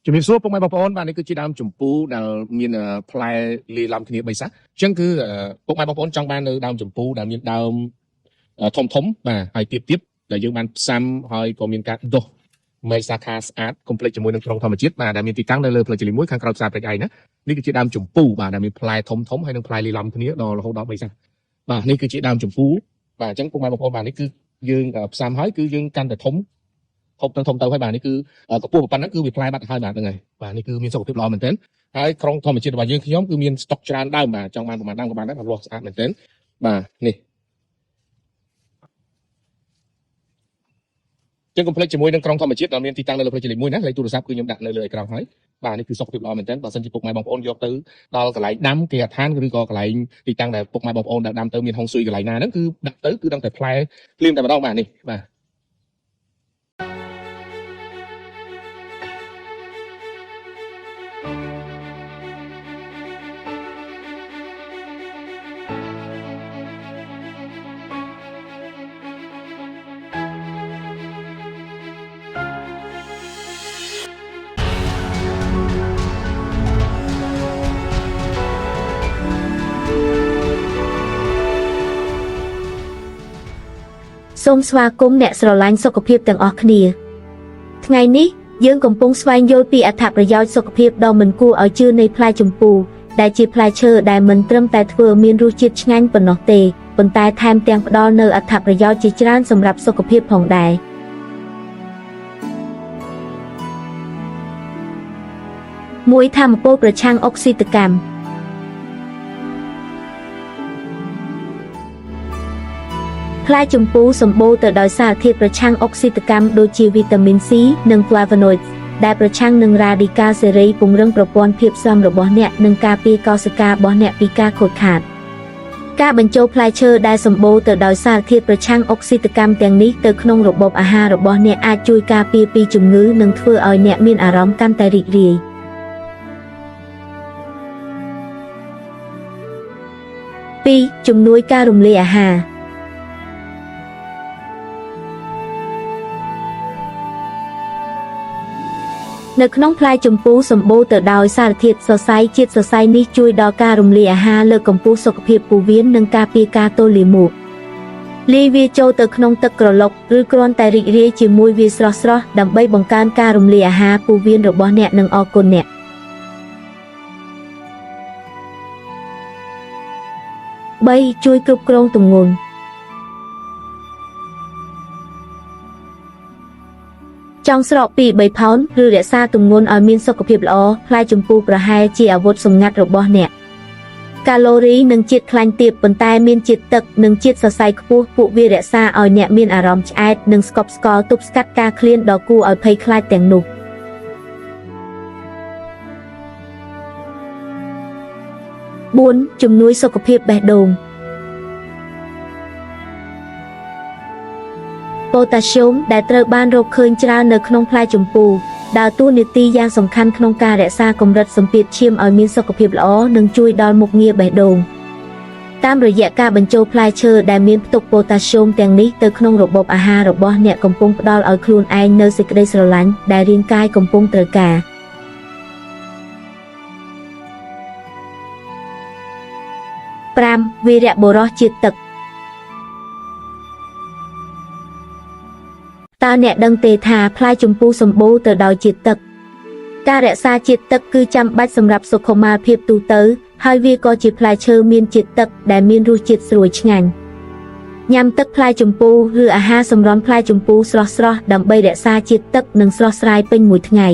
ជំរាបសួរពុកម៉ែបងប្អូនបាទនេះគឺជាដើមចម្ពូដែលមានផ្លែលាយឡំគ្នា3សាសអញ្ចឹងគឺពុកម៉ែបងប្អូនចង់បាននៅដើមចម្ពូដែលមានដើមធំបាទហើយទៀតដែលយើងបានផ្សាំហើយក៏មានការដុះមេសាខាស្អាតកុំភ្លេចជាមួយនឹងក្រុងធម្មជាតិបាទដែលមានទីតាំងនៅលើផ្លូវជាតិ1ខាងក្រោយផ្សារព្រែកឯងណានេះគឺជាដើមចម្ពូបាទដែលមានផ្លែធំហើយនឹងផ្លែលាយឡំគ្នាដល់រហូតដល់3សាសបាទនេះគឺជាដើមចម្ពូបាទអញ្ចឹងពុកម៉ែបងប្អូនបាទនេះគឺយើងផ្សាំហើយគឺយើងកាន់តែធំទៅហើយបាទនេះគឺកម្ពស់ប៉ុណ្ណឹងគឺវាផ្លែបាត់ហើយបាទហ្នឹងហើយបាទនេះគឺមានសុខភាពល្អមែនទែនហើយក្រុងធម្មជាតិរបស់យើងខ្ញុំគឺមានស្តុកច្រើនដើមបាទចង់បានប្រហែលដើមក៏បានដែរបាទលាស់ស្អាតមែនទែនបាទនេះចឹងកុំភ្លេចជាមួយនឹងក្រុងធម្មជាតិដែលមានទីតាំងនៅលើផ្លូវជាតិ1ណាលេខទូរស័ព្ទគឺខ្ញុំដាក់នៅលើអេក្រង់ហើយបាទនេះគឺសុខភាពល្អមែនទែនបើសិនជាពុកម៉ែបងប្អូនយកទៅដល់កន្លែងដាំគេដ្ឋានឬក៏កន្លែងទីតាំងដែលពុកម៉ែបងប្អូនដែលដាំទៅមានហុងស៊ុយកន្លែងណាហ្នឹងគឺដាក់ទៅគឺដឹងតែផ្លែភ្លាមតែម្ដងបាទនេះបាទសូមស្វាគមន៍អ្នកស្រឡាញ់សុខភាពទាំងអស់គ្នាថ្ងៃនេះយើងកំពុងស្វែងយល់ពីអត្ថប្រយោជន៍សុខភាពដ៏មិនគួរឲ្យជឿនៃផ្លែចម្ពូដែលជាផ្លែឈើដែលមិនត្រឹមតែធ្វើមានរសជាតិឆ្ងាញ់ប៉ុណ្ណោះទេប៉ុន្តែថែមទាំងផ្ដល់នូវអត្ថប្រយោជន៍ជាច្រើនសម្រាប់សុខភាពផងដែរមួយថាមពលប្រឆាំងអុកស៊ីតកម្មផ្លែចម្ពូសម្បូរទៅដោយសារធាតុប្រឆាំងអុកស៊ីតកម្មដូចជាវីតាមីន C និង flavonoids ដែលប្រឆាំងនឹងរ៉ាឌីកាល់សេរីពង្រឹងប្រព័ន្ធភាពស៊ាំរបស់អ្នកនិងការពារកោសិការបស់អ្នកពីការខូចខាតការបញ្ចូលផ្លែឈើដែលសម្បូរទៅដោយសារធាតុប្រឆាំងអុកស៊ីតកម្មទាំងនេះទៅក្នុងរបបអាហាររបស់អ្នកអាចជួយការពារពីជំងឺនិងធ្វើឲ្យអ្នកមានអារម្មណ៍កាន់តែរីករាយ2ជំនួយការរំលាយអាហារនៅក្នុងផ្លែចម្ពូសម្បូរទៅដោយសារធាតុសរសៃជាតិសរសៃនេះជួយដល់ការរំលាយអាហារលើកកម្ពស់សុខភាពពោះវៀននិងការពារការទល់លាមកលាយវាចូលទៅក្នុងទឹកក្រឡុកឬគ្រាន់តែរីករាយជាមួយវាស្រស់ៗដើម្បីបង្កើនការរំលាយអាហារពោះវៀនរបស់អ្នកនិងអរគុណអ្នក3ជួយគ្រប់គ្រងទម្ងន់ចង់ស្រកពី3ផោនឬរក្សាទម្ងន់ឲ្យមានសុខភាពល្អផ្លែចម្ពូប្រហែលជាអាវុធសម្ងាត់របស់អ្នកកាឡូរីនិងជាតិខ្លាញ់ទាបប៉ុន្តែមានជាតិទឹកនិងជាតិសរសៃខ្ពស់ពួកវារក្សាឲ្យអ្នកមានអារម្មណ៍ឆ្អែតនិងស្កប់ស្កល់ទប់ស្កាត់ការឃ្លានដ៏គួរឲ្យភ័យខ្លាចទាំងនោះ4ជំនួយសុខភាពបេះដូងប៉ូតាស្យូមដែលត្រូវបានរកឃើញច្រើននៅក្នុងផ្លែចម្ពូដើរតួនាទីយ៉ាងសំខាន់ក្នុងការរក្សាកម្រិតសម្ពាធឈាមឲ្យមានសុខភាពល្អនិងជួយដល់មុខងារបេះដូងតាមរយៈការបញ្ចូលផ្លែឈើដែលមានផ្ទុកប៉ូតាស្យូមទាំងនេះទៅក្នុងរបបអាហាររបស់អ្នកកំពុងផ្ដល់ឲ្យខ្លួនឯងនូវសេចក្តីស្រឡាញ់ដែលរាងកាយកំពុងត្រូវការ5វីរៈបុរសជាតិទឹកតើអ្នកដឹងទេថាផ្លែចម្ពូសម្បូរទៅដោយជាតិទឹកការរក្សាជាតិទឹកគឺចាំបាច់សម្រាប់សុខុមាលភាពទូទៅហើយវាក៏ជាផ្លែឈើមានជាតិទឹកដែលមានរសជាតិស្រួយឆ្ងាញ់ញ៉ាំទឹកផ្លែចម្ពូឬអាហារសម្រន់ផ្លែចម្ពូស្រស់ៗដើម្បីរក្សាជាតិទឹកនិងស្រស់ស្រាយពេញមួយថ្ងៃ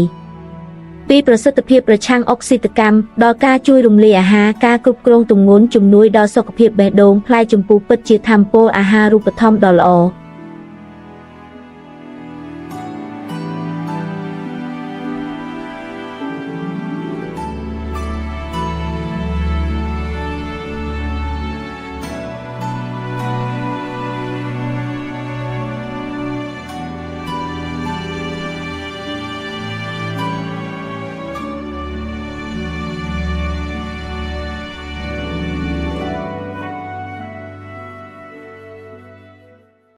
ពីប្រសិទ្ធភាពប្រឆាំងអុកស៊ីតកម្មដល់ការជួយរំលាយអាហារការគ្រប់គ្រងទម្ងន់ជំនួយដល់សុខភាពបេះដូងផ្លែចម្ពូពិតជាថាមពលអាហារូបត្ថម្ភដ៏ល្អ